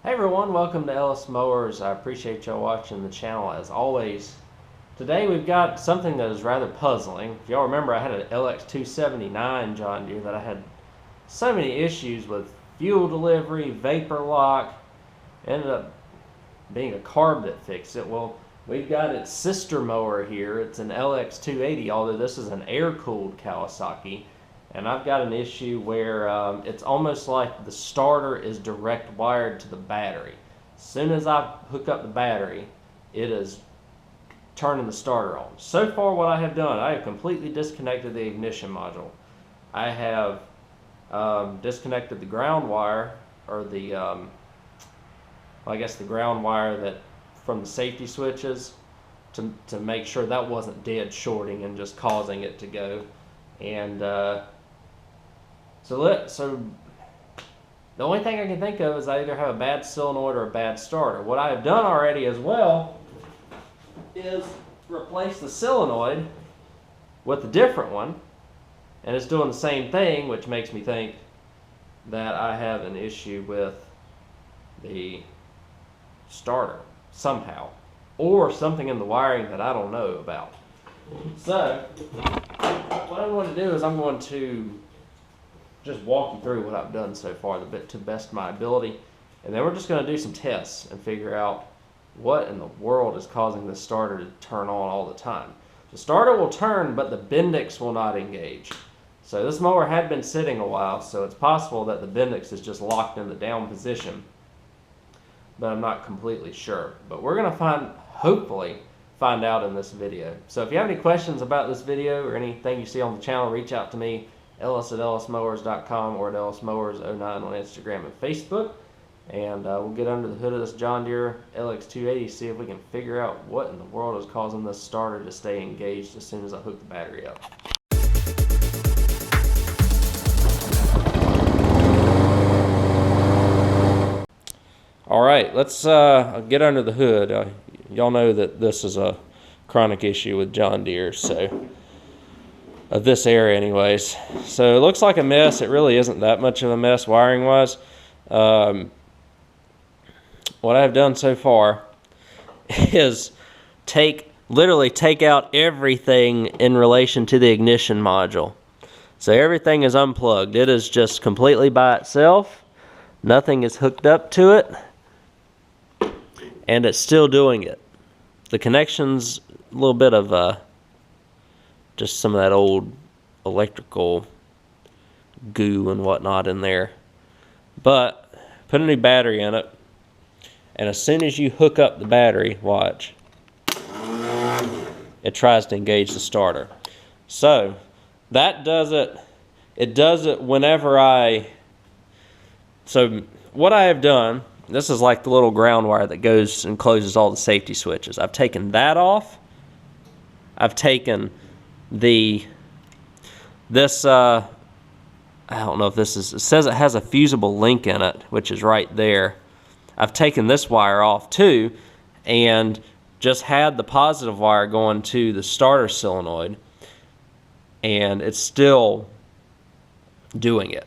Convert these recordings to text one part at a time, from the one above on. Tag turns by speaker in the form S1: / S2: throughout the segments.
S1: Hey everyone, welcome to Ellis Mowers. I appreciate y'all watching the channel as always. Today we've got something that is rather puzzling. If y'all remember, I had an LX279 John Deere that I had so many issues with fuel delivery, vapor lock. Ended up being a carb that fixed it. Well, we've got its sister mower here. It's an LX280, although this is an air-cooled Kawasaki. And I've got an issue where it's almost like the starter is direct wired to the battery. As soon as I hook up the battery, it is turning the starter on. So far what I have done, I have completely disconnected the ignition module. I have disconnected the ground wire, or the, I guess the ground wire that from the safety switches to make sure that wasn't shorting and just causing it to go. And so the only thing I can think of is I either have a bad solenoid or a bad starter. What I have done already as well is replace the solenoid with a different one, and it's doing the same thing, which makes me think that I have an issue with the starter somehow, or something in the wiring that I don't know about. So what I'm going to do is I'm going to just walk you through what I've done so far to the best of my ability, and then we're just going to do some tests and figure out what in the world is causing this starter to turn on all the time. The starter will turn, but the Bendix will not engage. So this mower had been sitting a while, so it's possible that the Bendix is just locked in the down position, but I'm not completely sure. But we're going to hopefully find out in this video. So if you have any questions about this video or anything you see on the channel, reach out to me, Ellis at ellismowers.com, or at ellismowers09 on Instagram and Facebook, and we'll get under the hood of this John Deere LX280, see if we can figure out what in the world is causing this starter to stay engaged as soon as I hook the battery up. All right, let's get under the hood. Y'all know that this is a chronic issue with John Deere, so of this area anyways. So it looks like a mess. It really isn't that much of a mess wiring wise. What I've done so far is literally take out everything in relation to the ignition module. So everything is unplugged. It is just completely by itself. Nothing is hooked up to it, and it's still doing it. The connection's a little bit of just some of that old electrical goo and whatnot in there. But put a new battery in it, and as soon as you hook up the battery, watch, it tries to engage the starter. So that does it. It does it whenever so what I have done, this is like the little ground wire that goes and closes all the safety switches. I've taken that off. I've taken this I don't know if this is, it says it has a fusible link in it, which is right there. I've taken this wire off too, and just had the positive wire going to the starter solenoid, and it's still doing it.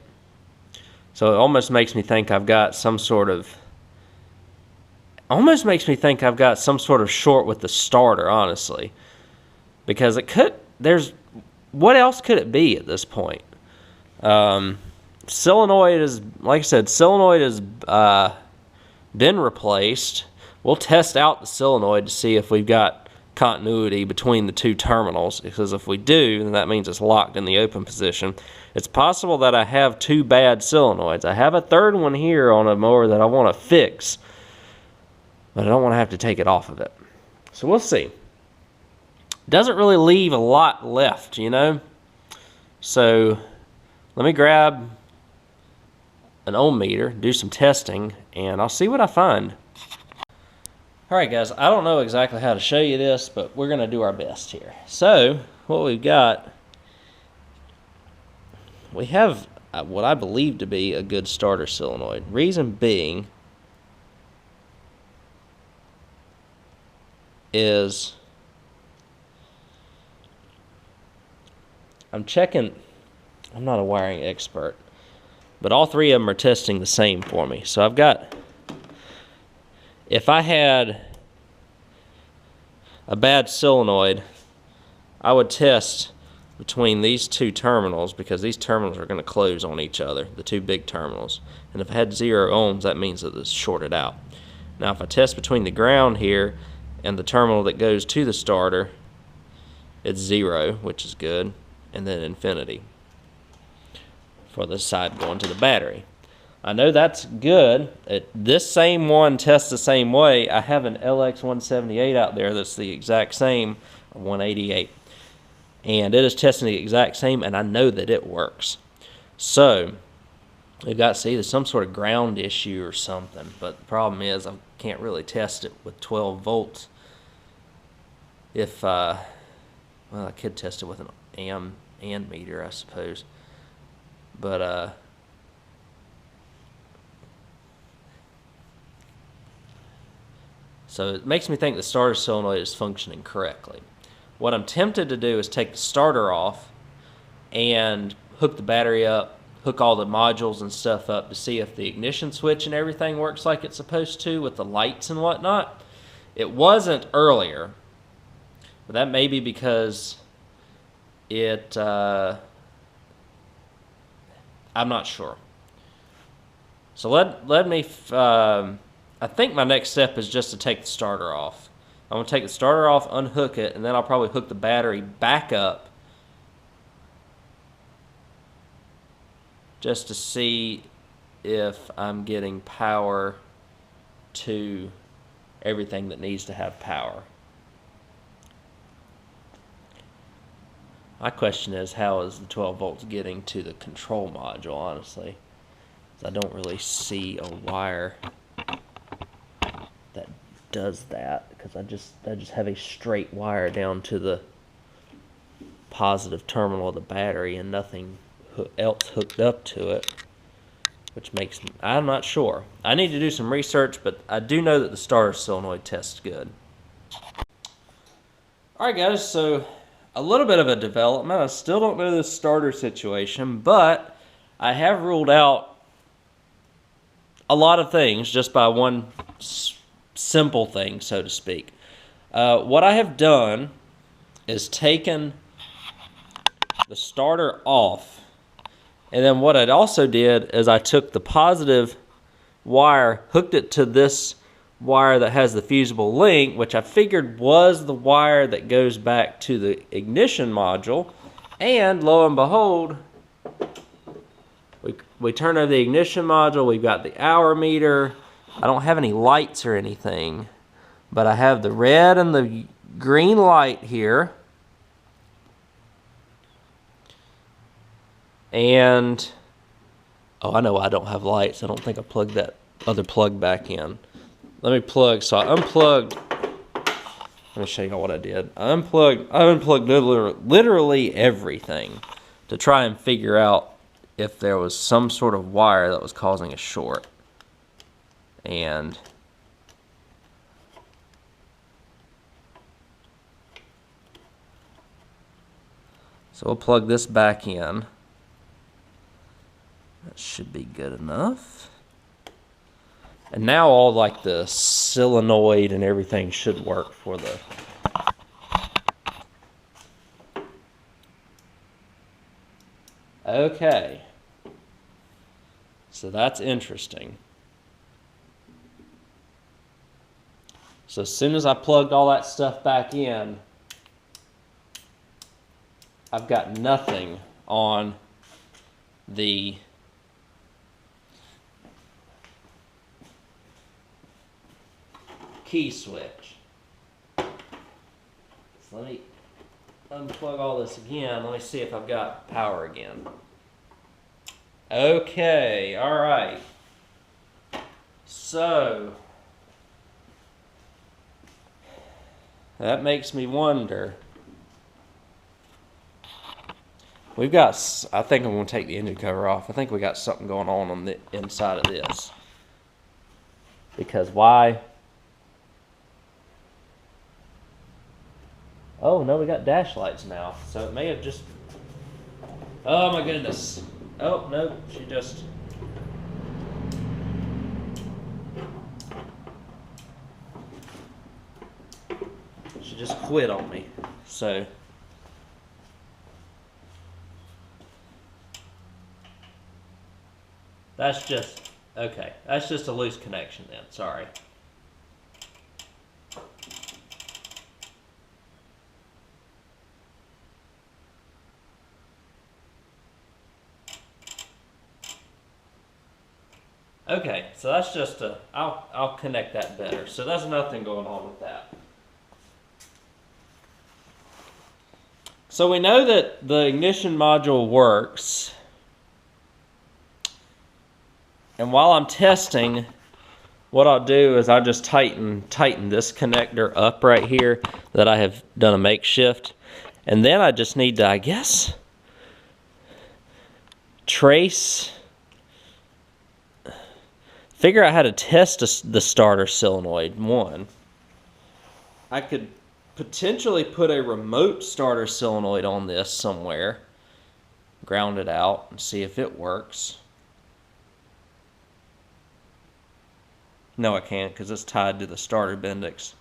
S1: So it almost makes me think I've got some sort of short with the starter, honestly, because it could, what else could it be at this point? Solenoid is, like I said, solenoid has been replaced. We'll test out the solenoid to see if we've got continuity between the two terminals, because if we do, then that means it's locked in the open position. It's possible that I have two bad solenoids. I have a third one here on a mower that I want to fix, but I don't want to have to take it off of it. So we'll see. Doesn't really leave a lot left, you know. So let me grab an ohm meter, do some testing, and I'll see what I find. Alright guys, I don't know exactly how to show you this, but we're going to do our best here. So what we've got, we have what I believe to be a good starter solenoid. Reason being is I'm checking, I'm not a wiring expert, but all three of them are testing the same for me. So I've got if I had a bad solenoid, I would test between these two terminals, because these terminals are going to close on each other, the two big terminals. And if I had 0 ohms, that means that it's shorted out. Now if I test between the ground here and the terminal that goes to the starter, it's 0, which is good, and then infinity for the side going to the battery. I know that's good. This same one tests the same way. I have an LX280 out there that's the exact same, or 188, and it is testing the exact same, and I know that it works. So we've got to see there's some sort of ground issue or something, but the problem is I can't really test it with 12 volts. If well, I could test it with an amp meter, I suppose, but so it makes me think the starter solenoid is functioning correctly. What I'm tempted to do is take the starter off and hook the battery up, hook all the modules and stuff up to see if the ignition switch and everything works like it's supposed to with the lights and whatnot. It wasn't earlier, but that may be because it, I'm not sure. So let me, I think my next step is just to take the starter off. I'm going to take the starter off, unhook it, and then I'll probably hook the battery back up just to see if I'm getting power to everything that needs to have power. My question is, how is the 12 volts getting to the control module, honestly? 'Cause I don't really see a wire that does that, because I just have a straight wire down to the positive terminal of the battery and nothing else hooked up to it, which makes me, I'm not sure. I need to do some research, but I do know that the starter solenoid tests good. Alright guys, so a little bit of a development. I still don't know the starter situation, but I have ruled out a lot of things just by one simple thing, so to speak. What I have done is taken the starter off, and then what I also did is I took the positive wire, hooked it to this wire that has the fusible link, which I figured was the wire that goes back to the ignition module, and lo and behold, we turn over the ignition module, we've got the hour meter. I don't have any lights or anything, but I have the red and the green light here. And, oh, I know I don't have lights. I don't think I plugged that other plug back in. Let me plug, so I unplugged, let me show you what I did. I unplugged literally everything to try and figure out if there was some sort of wire that was causing a short. And so we'll plug this back in. That should be good enough. And now all like the solenoid and everything should work for the okay. So that's interesting. So as soon as I plugged all that stuff back in, I've got nothing on the key switch. So let me unplug all this again. Let me see if I've got power again. Okay, all right. So that makes me wonder. We've got, I think I'm going to take the engine cover off. I think we got something going on the inside of this. Because why? Oh, no, we got dash lights now. So it may have just, oh my goodness. Oh, no, she just, She just quit on me. So that's just, okay, that's just a loose connection then, sorry. Okay, so that's just a, I'll connect that better. So there's nothing going on with that. So we know that the ignition module works. And while I'm testing, what I'll do is I'll just tighten this connector up right here that I have done a makeshift. And then I just need to, I guess, figure out how to test the starter solenoid. One, I could potentially put a remote starter solenoid on this somewhere, ground it out, and see if it works. No, I can't because it's tied to the starter Bendix.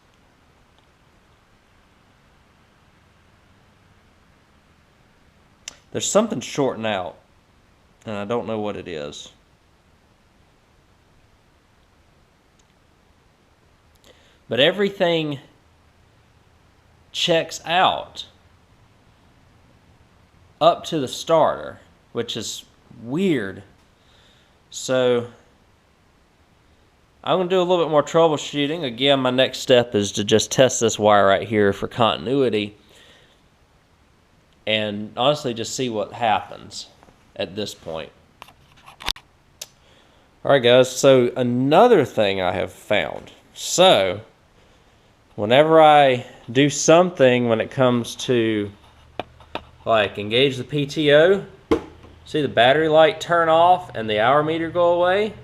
S1: There's something shorting out, and I don't know what it is. But everything checks out up to the starter, which is weird. So I'm going to do a little bit more troubleshooting. Again, my next step is to just test this wire right here for continuity and honestly just see what happens at this point. Alright guys, so another thing I have found. So whenever I do something when it comes to like engage the PTO, see the battery light turn off and the hour meter go away?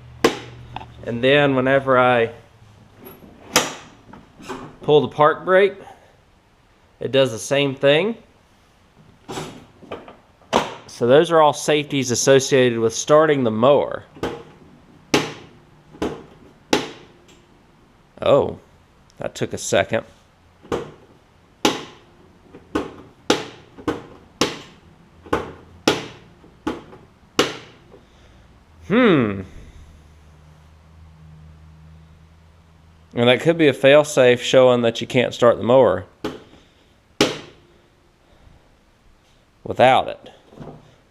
S1: And then whenever I pull the park brake, it does the same thing. So those are all safeties associated with starting the mower. Oh, that took a second. And that could be a fail-safe showing that you can't start the mower without it.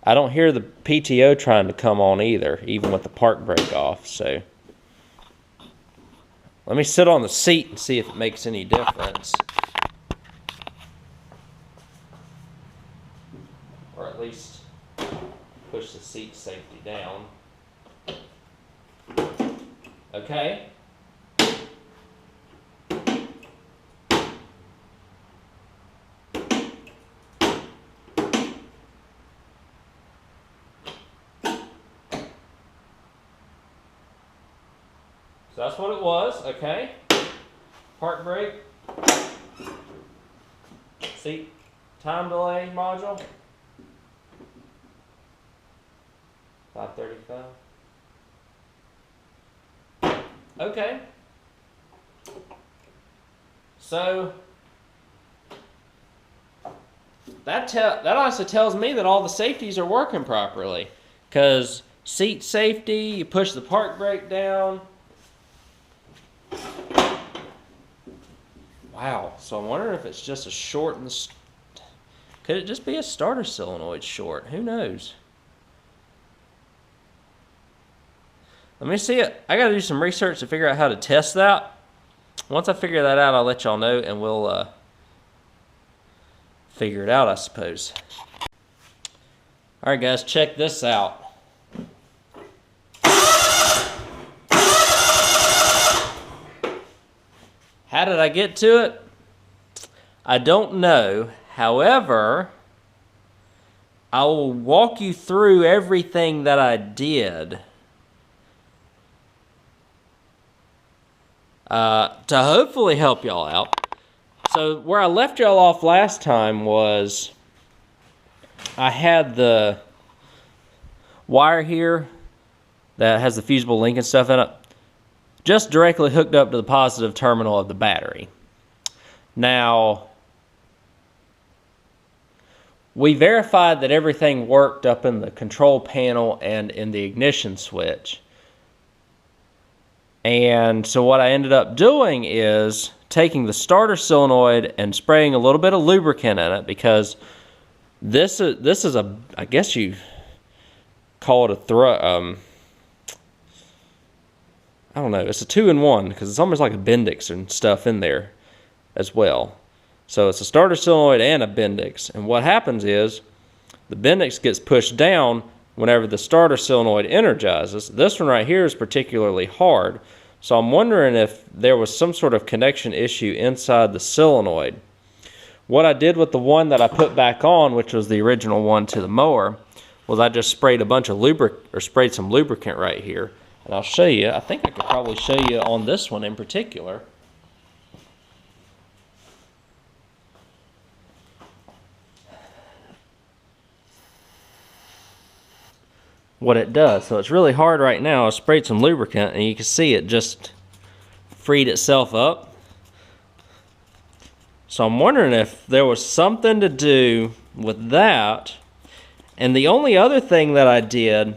S1: I don't hear the PTO trying to come on either, even with the park brake off. So let me sit on the seat and see if it makes any difference. Or at least push the seat safety down. Okay. So that's what it was, okay. Park brake. Seat time delay module. 535. Okay. So that honestly tells me that all the safeties are working properly. Because seat safety, you push the park brake down. Wow, so I'm wondering if it's just a short in the... Could it just be a starter solenoid short? Who knows? Let me see it. I got to do some research to figure out how to test that. Once I figure that out, I'll let y'all know and we'll figure it out, I suppose. Alright guys, check this out. How did I get to it? I don't know. However, I will walk you through everything that I did to hopefully help y'all out. So where I left y'all off last time was I had the wire here that has the fusible link and stuff in it just directly hooked up to the positive terminal of the battery. Now, we verified that everything worked up in the control panel and in the ignition switch. And so what I ended up doing is taking the starter solenoid and spraying a little bit of lubricant in it, because this is a, I guess you call it a I don't know, it's a 2-in-1, because it's almost like a Bendix and stuff in there as well. So it's a starter solenoid and a Bendix. And what happens is the Bendix gets pushed down whenever the starter solenoid energizes. This one right here is particularly hard. So I'm wondering if there was some sort of connection issue inside the solenoid. What I did with the one that I put back on, which was the original one to the mower, was I just sprayed a bunch of sprayed some lubricant right here. And I'll show you. I think I could probably show you on this one in particular. What it does. So it's really hard right now. I sprayed some lubricant and you can see it just freed itself up. So I'm wondering if there was something to do with that. And the only other thing that I did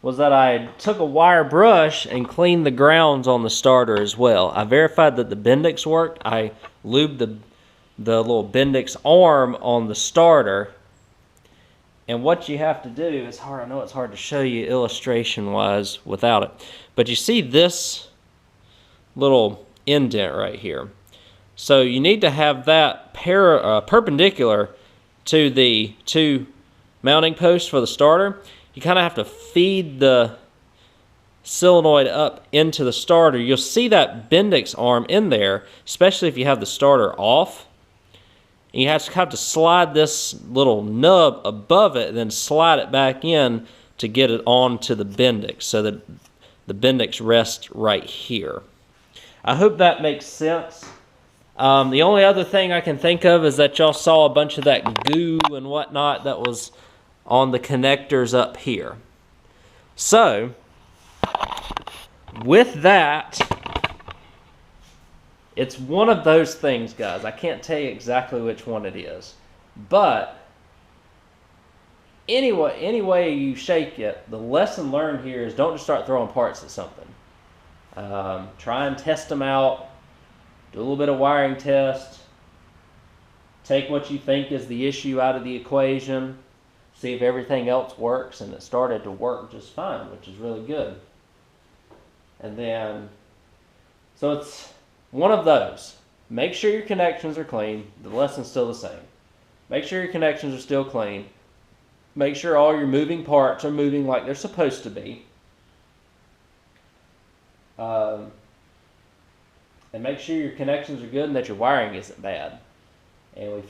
S1: was that I took a wire brush and cleaned the grounds on the starter as well. I verified that the Bendix worked. I lubed the little Bendix arm on the starter. And what you have to do, it's hard, I know it's hard to show you illustration-wise without it, but you see this little indent right here. So you need to have that perpendicular to the two mounting posts for the starter. You kind of have to feed the solenoid up into the starter. You'll see that Bendix arm in there, especially if you have the starter off. And you have to slide this little nub above it and then slide it back in to get it onto the Bendix, so that the Bendix rests right here. I hope that makes sense. The only other thing I can think of is that y'all saw a bunch of that goo and whatnot that was on the connectors up here. So, with that, it's one of those things, guys. I can't tell you exactly which one it is. But, anyway, any way you shake it, the lesson learned here is don't just start throwing parts at something. Try and test them out. Do a little bit of wiring test. Take what you think is the issue out of the equation. See if everything else works, and it started to work just fine, which is really good. And then, so it's one of those. Make sure your connections are clean. The lesson's still the same. Make sure your connections are still clean. Make sure all your moving parts are moving like they're supposed to be. And make sure your connections are good and that your wiring isn't bad. And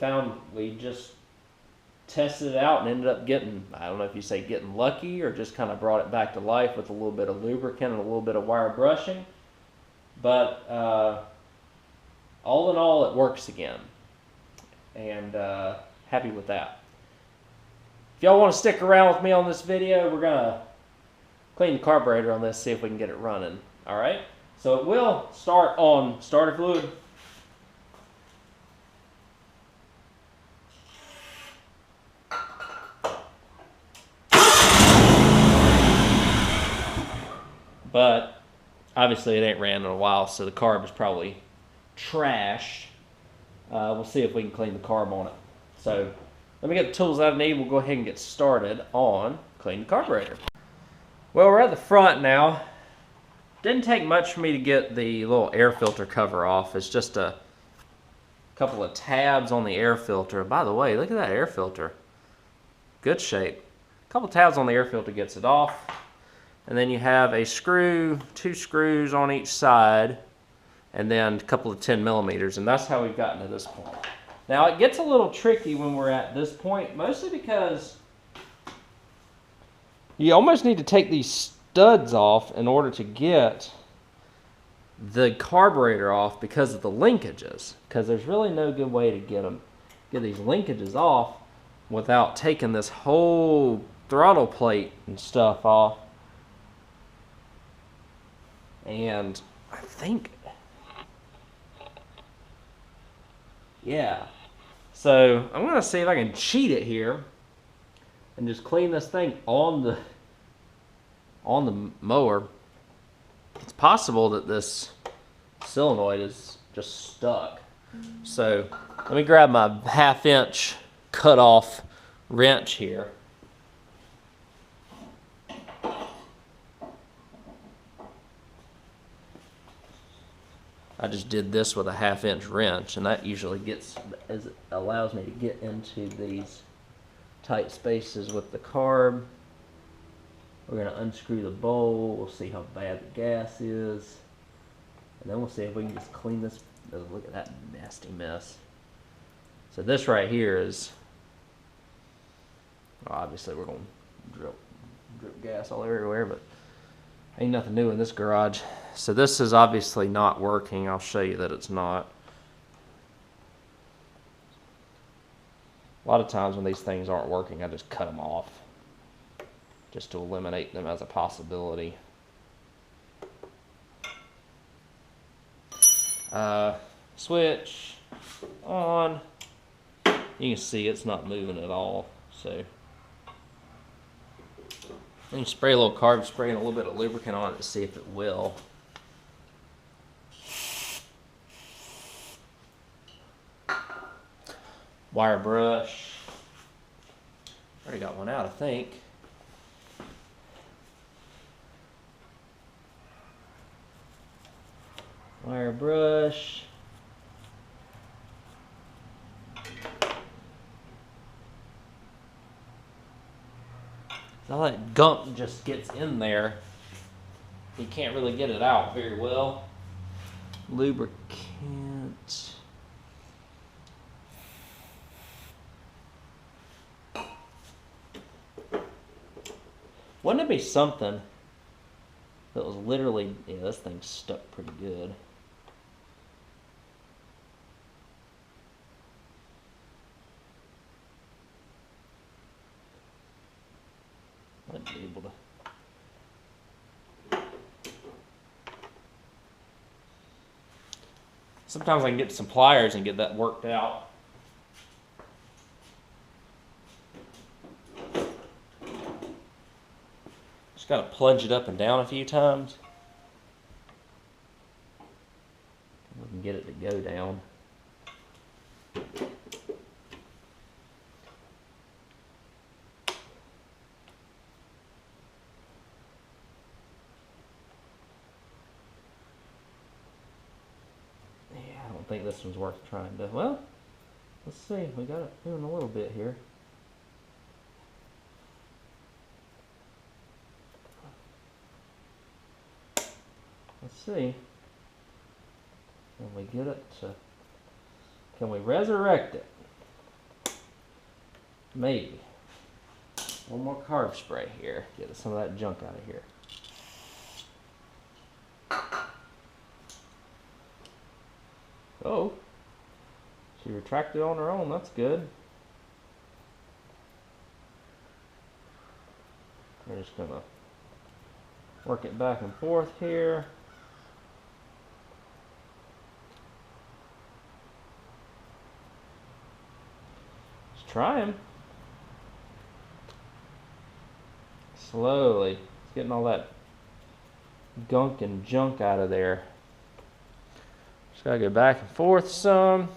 S1: we just tested it out and ended up getting, I don't know if you say getting lucky or just kind of brought it back to life with a little bit of lubricant and a little bit of wire brushing. But all in all, it works again. And happy with that. If y'all want to stick around with me on this video, we're going to clean the carburetor on this, see if we can get it running. All right? So it will start on starter fluid. But obviously it ain't ran in a while, so the carb is probably trash. We'll see if we can clean the carb on it. So let me get the tools that I need. We'll go ahead and get started on cleaning the carburetor. Well, we're at the front now. Didn't take much for me to get the little air filter cover off. It's just a couple of tabs on the air filter. By the way, look at that air filter. Good shape. A couple tabs on the air filter gets it off. And then you have a screw, 2 screws on each side, and then a couple of 10 millimeters, and that's how we've gotten to this point. Now it gets a little tricky when we're at this point, mostly because you almost need to take these studs off in order to get the carburetor off because of the linkages, because there's really no good way to get these linkages off without taking this whole throttle plate and stuff off. And I think Yeah. So I'm gonna see if I can cheat it here and just clean this thing on the mower. It's possible that this solenoid is just stuck. So let me grab my 1/2 inch cut off wrench here. I just did this with a 1/2 inch wrench, and that usually allows me to get into these tight spaces with the carb. We're going to unscrew the bowl. We'll see how bad the gas is, and then we'll see if we can just clean this. Oh, look at that nasty mess. So this right here is, well, obviously we're going to drip gas all everywhere, but ain't nothing new in this garage. So this is obviously not working. I'll show you that it's not. A lot of times when these things aren't working, I just cut them off just to eliminate them as a possibility. Switch on. You can see it's not moving at all. So you can spray a little carb spray and a little bit of lubricant on it to see if it will. Wire brush. Already got one out, I think. Wire brush. All that gunk just gets in there. You can't really get it out very well. Lubricant. Wouldn't it be something that was literally, yeah, this thing's stuck pretty good. I'd be able to. Sometimes I can get some pliers and get that worked out. Just got to plunge it up and down a few times. We can get it to go down. I don't think this one's worth trying to. Well, let's see. We got it doing a little bit here. Let's see. Can we get it to? Can we resurrect it? Maybe. One more carb spray here. Get some of that junk out of here. Oh, she retracted on her own. That's good. We're just gonna work it back and forth here. Just try them. Slowly. It's getting all that gunk and junk out of there. Just gotta go back and forth some.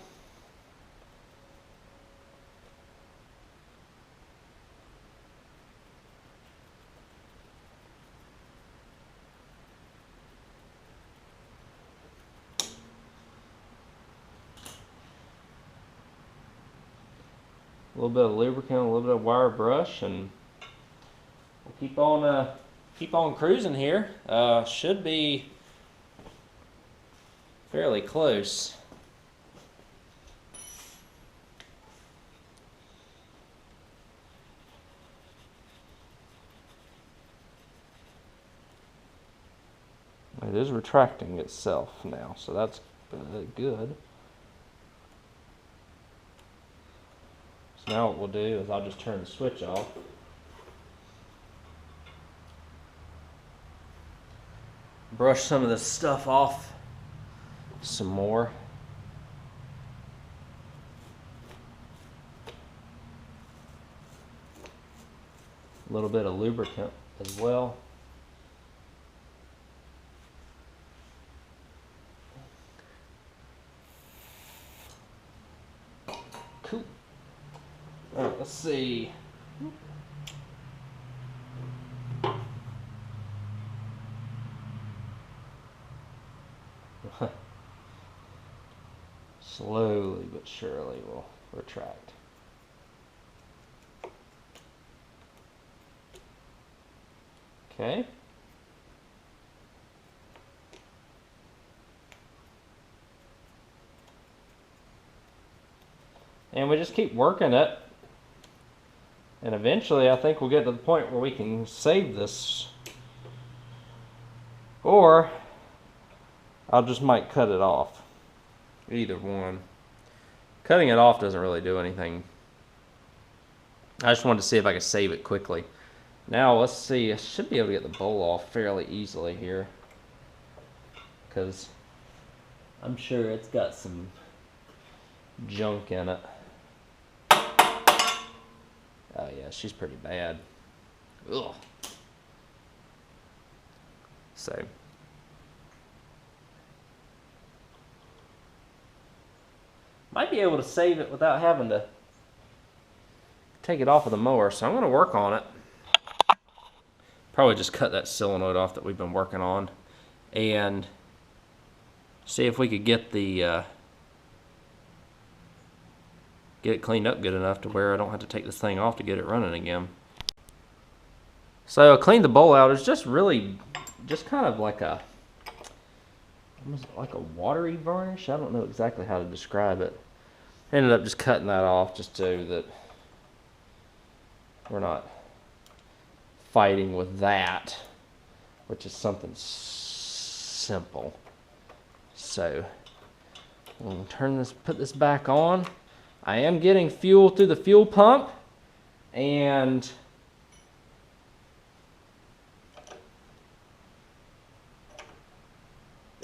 S1: A little bit of lubricant, a little bit of wire brush, and we'll keep on cruising here. Should be fairly close. It is retracting itself now, so that's good. So now what we'll do is I'll just turn the switch off. Brush some of this stuff off some more. A little bit of lubricant as well. Cool. All right, let's see. Slowly but surely will retract. Okay. And we just keep working it. And eventually I think we'll get to the point where we can save this. Or I'll just might cut it off. Either one. Cutting it off doesn't really do anything. I just wanted to see if I could save it quickly. Now let's see, I should be able to get the bowl off fairly easily here. Because I'm sure it's got some junk in it. Oh yeah, she's pretty bad. Ugh. So. Might be able to save it without having to take it off of the mower, so I'm going to work on it. Probably just cut that solenoid off that we've been working on and see if we could get the get it cleaned up good enough to where I don't have to take this thing off to get it running again. So I cleaned the bowl out. It's just really just kind of like a almost like a watery varnish. I don't know exactly how to describe it. Ended up just cutting that off just so that we're not fighting with that, which is something simple. So we'll put this back on. I am getting fuel through the fuel pump, and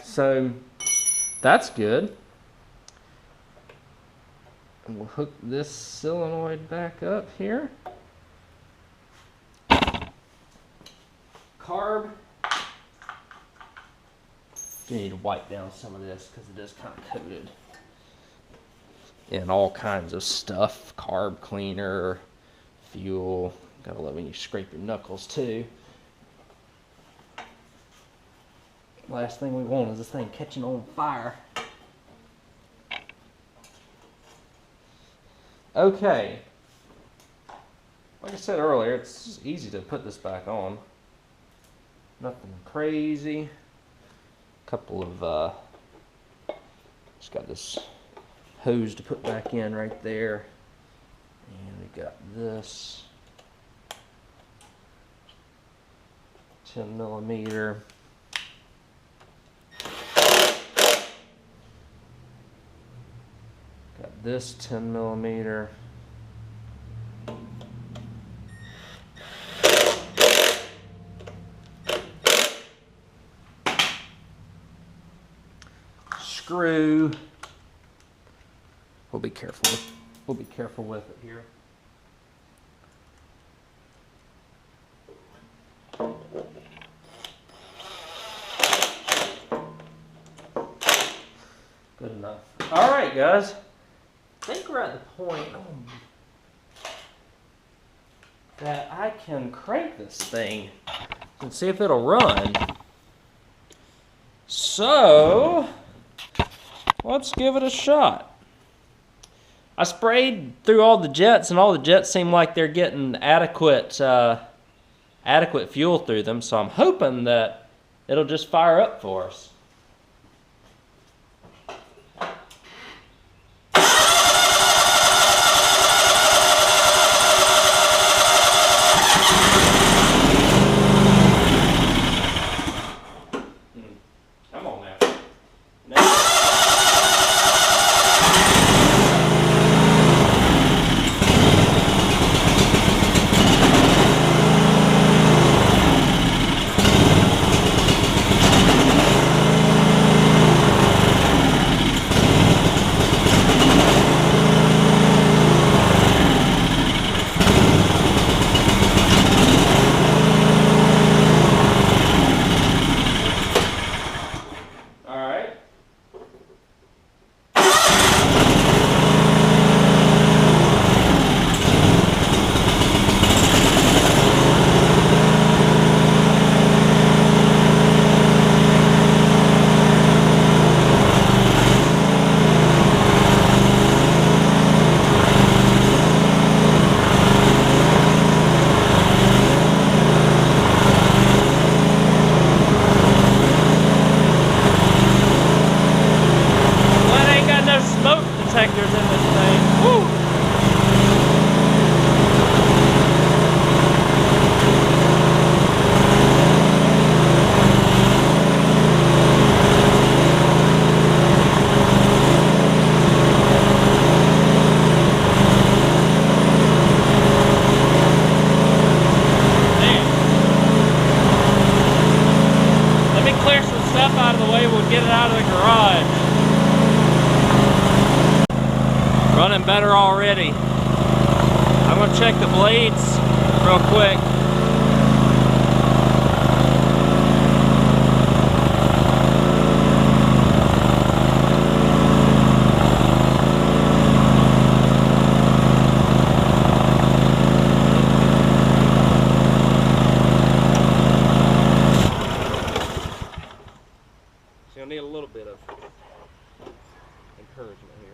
S1: so that's good. And we'll hook this solenoid back up here. Carb. You need to wipe down some of this because it is kind of coated in all kinds of stuff. Carb cleaner, fuel. Gotta love when you scrape your knuckles too. Last thing we want is this thing catching on fire. Okay. Like I said earlier, it's easy to put this back on. Nothing crazy. Couple of just got this hose to put back in right there, and we got this 10mm. Got this 10mm. Screw. We'll be careful. We'll be careful with it here. Good enough. All right, guys. I think we're at the point that I can crank this thing and see if it'll run. So let's give it a shot. I sprayed through all the jets, and all the jets seem like they're getting adequate fuel through them, so I'm hoping that it'll just fire up for us. Come on now. able to get it out of the garage. Running better already. I'm gonna check the blades real quick. So you'll need a little bit of encouragement here.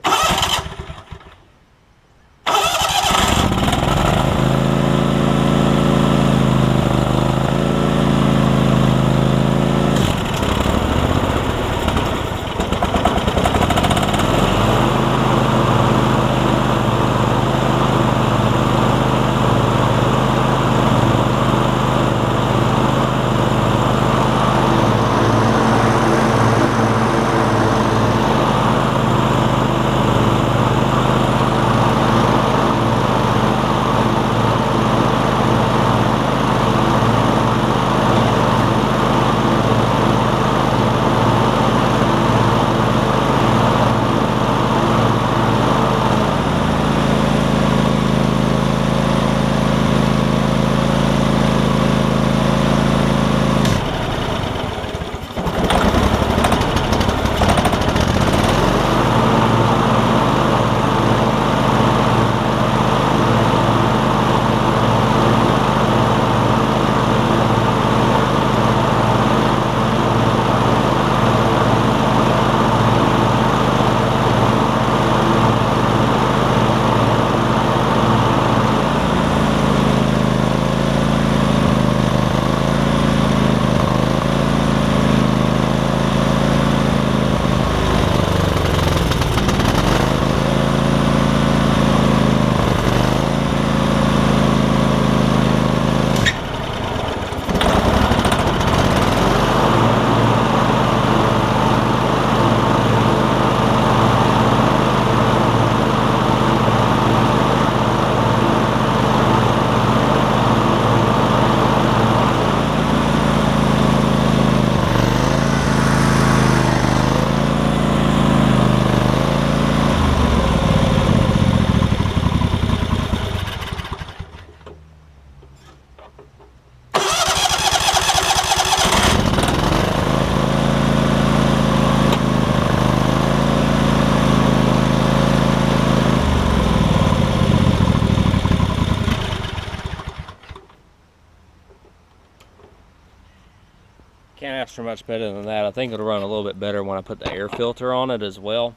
S1: Can't ask for much better than that. I think it'll run a little bit better when I put the air filter on it as well.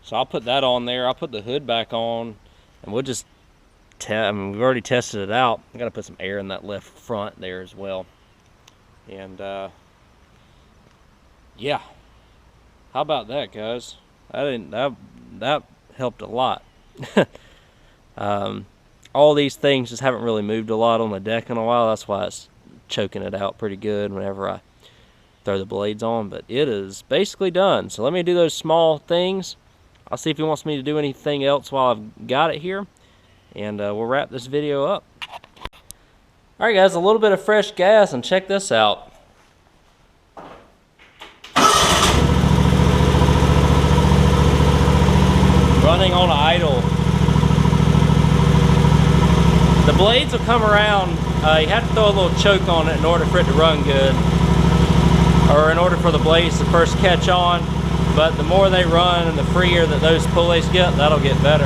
S1: So I'll put that on there. I'll put the hood back on, and we'll just I mean, we've already tested it out. I'm gonna put some air in that left front there as well. And yeah, how about that, guys? That helped a lot. All these things just haven't really moved a lot on the deck in a while. That's why it's choking it out pretty good whenever I throw the blades on, but it is basically done. So let me do those small things. I'll see if he wants me to do anything else while I've got it here, and we'll wrap this video up. Alright guys, a little bit of fresh gas, and check this out. Running on idle. The blades will come around. You have to throw a little choke on it in order for it to run good, or in order for the blades to first catch on. But the more they run and the freer that those pulleys get, that'll get better.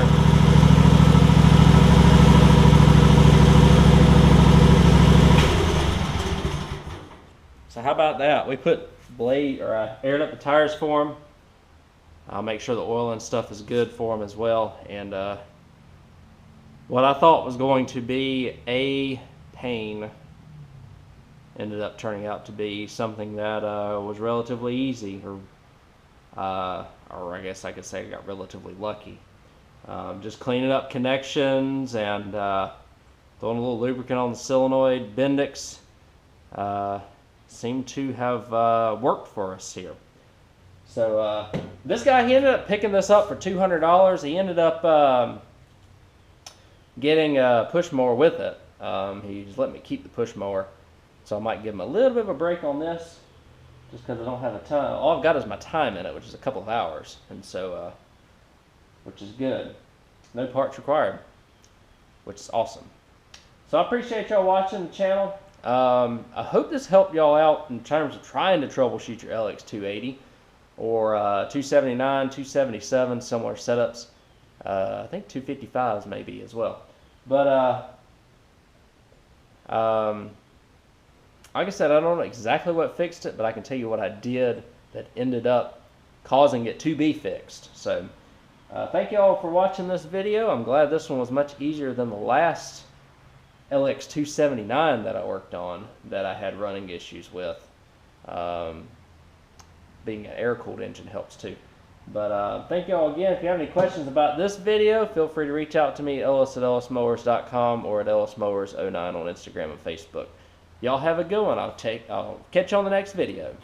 S1: So how about that? We put I aired up the tires for them. I'll make sure the oil and stuff is good for them as well. And what I thought was going to be a pain ended up turning out to be something that was relatively easy, or I guess I could say I got relatively lucky. Just cleaning up connections and throwing a little lubricant on the Solenoid Bendix seemed to have worked for us here. So this guy, he ended up picking this up for $200. He ended up getting a push mower with it. He just let me keep the push mower, so I might give him a little bit of a break on this just because I don't have a ton. All I've got is my time in it, which is a couple of hours, and so which is good. No parts required, which is awesome. So I appreciate y'all watching the channel. I hope this helped y'all out in terms of trying to troubleshoot your LX280 or 279, 277, similar setups. I think 255s maybe as well. But like I said, I don't know exactly what fixed it, but I can tell you what I did that ended up causing it to be fixed. So thank you all for watching this video. I'm glad this one was much easier than the last LX279 that I worked on that I had running issues with. Being an air-cooled engine helps too. But thank you all again. If you have any questions about this video, feel free to reach out to me, Ellis at ellismowers.com or at ellismowers09 on Instagram and Facebook. Y'all have a good one. I'll catch you on the next video.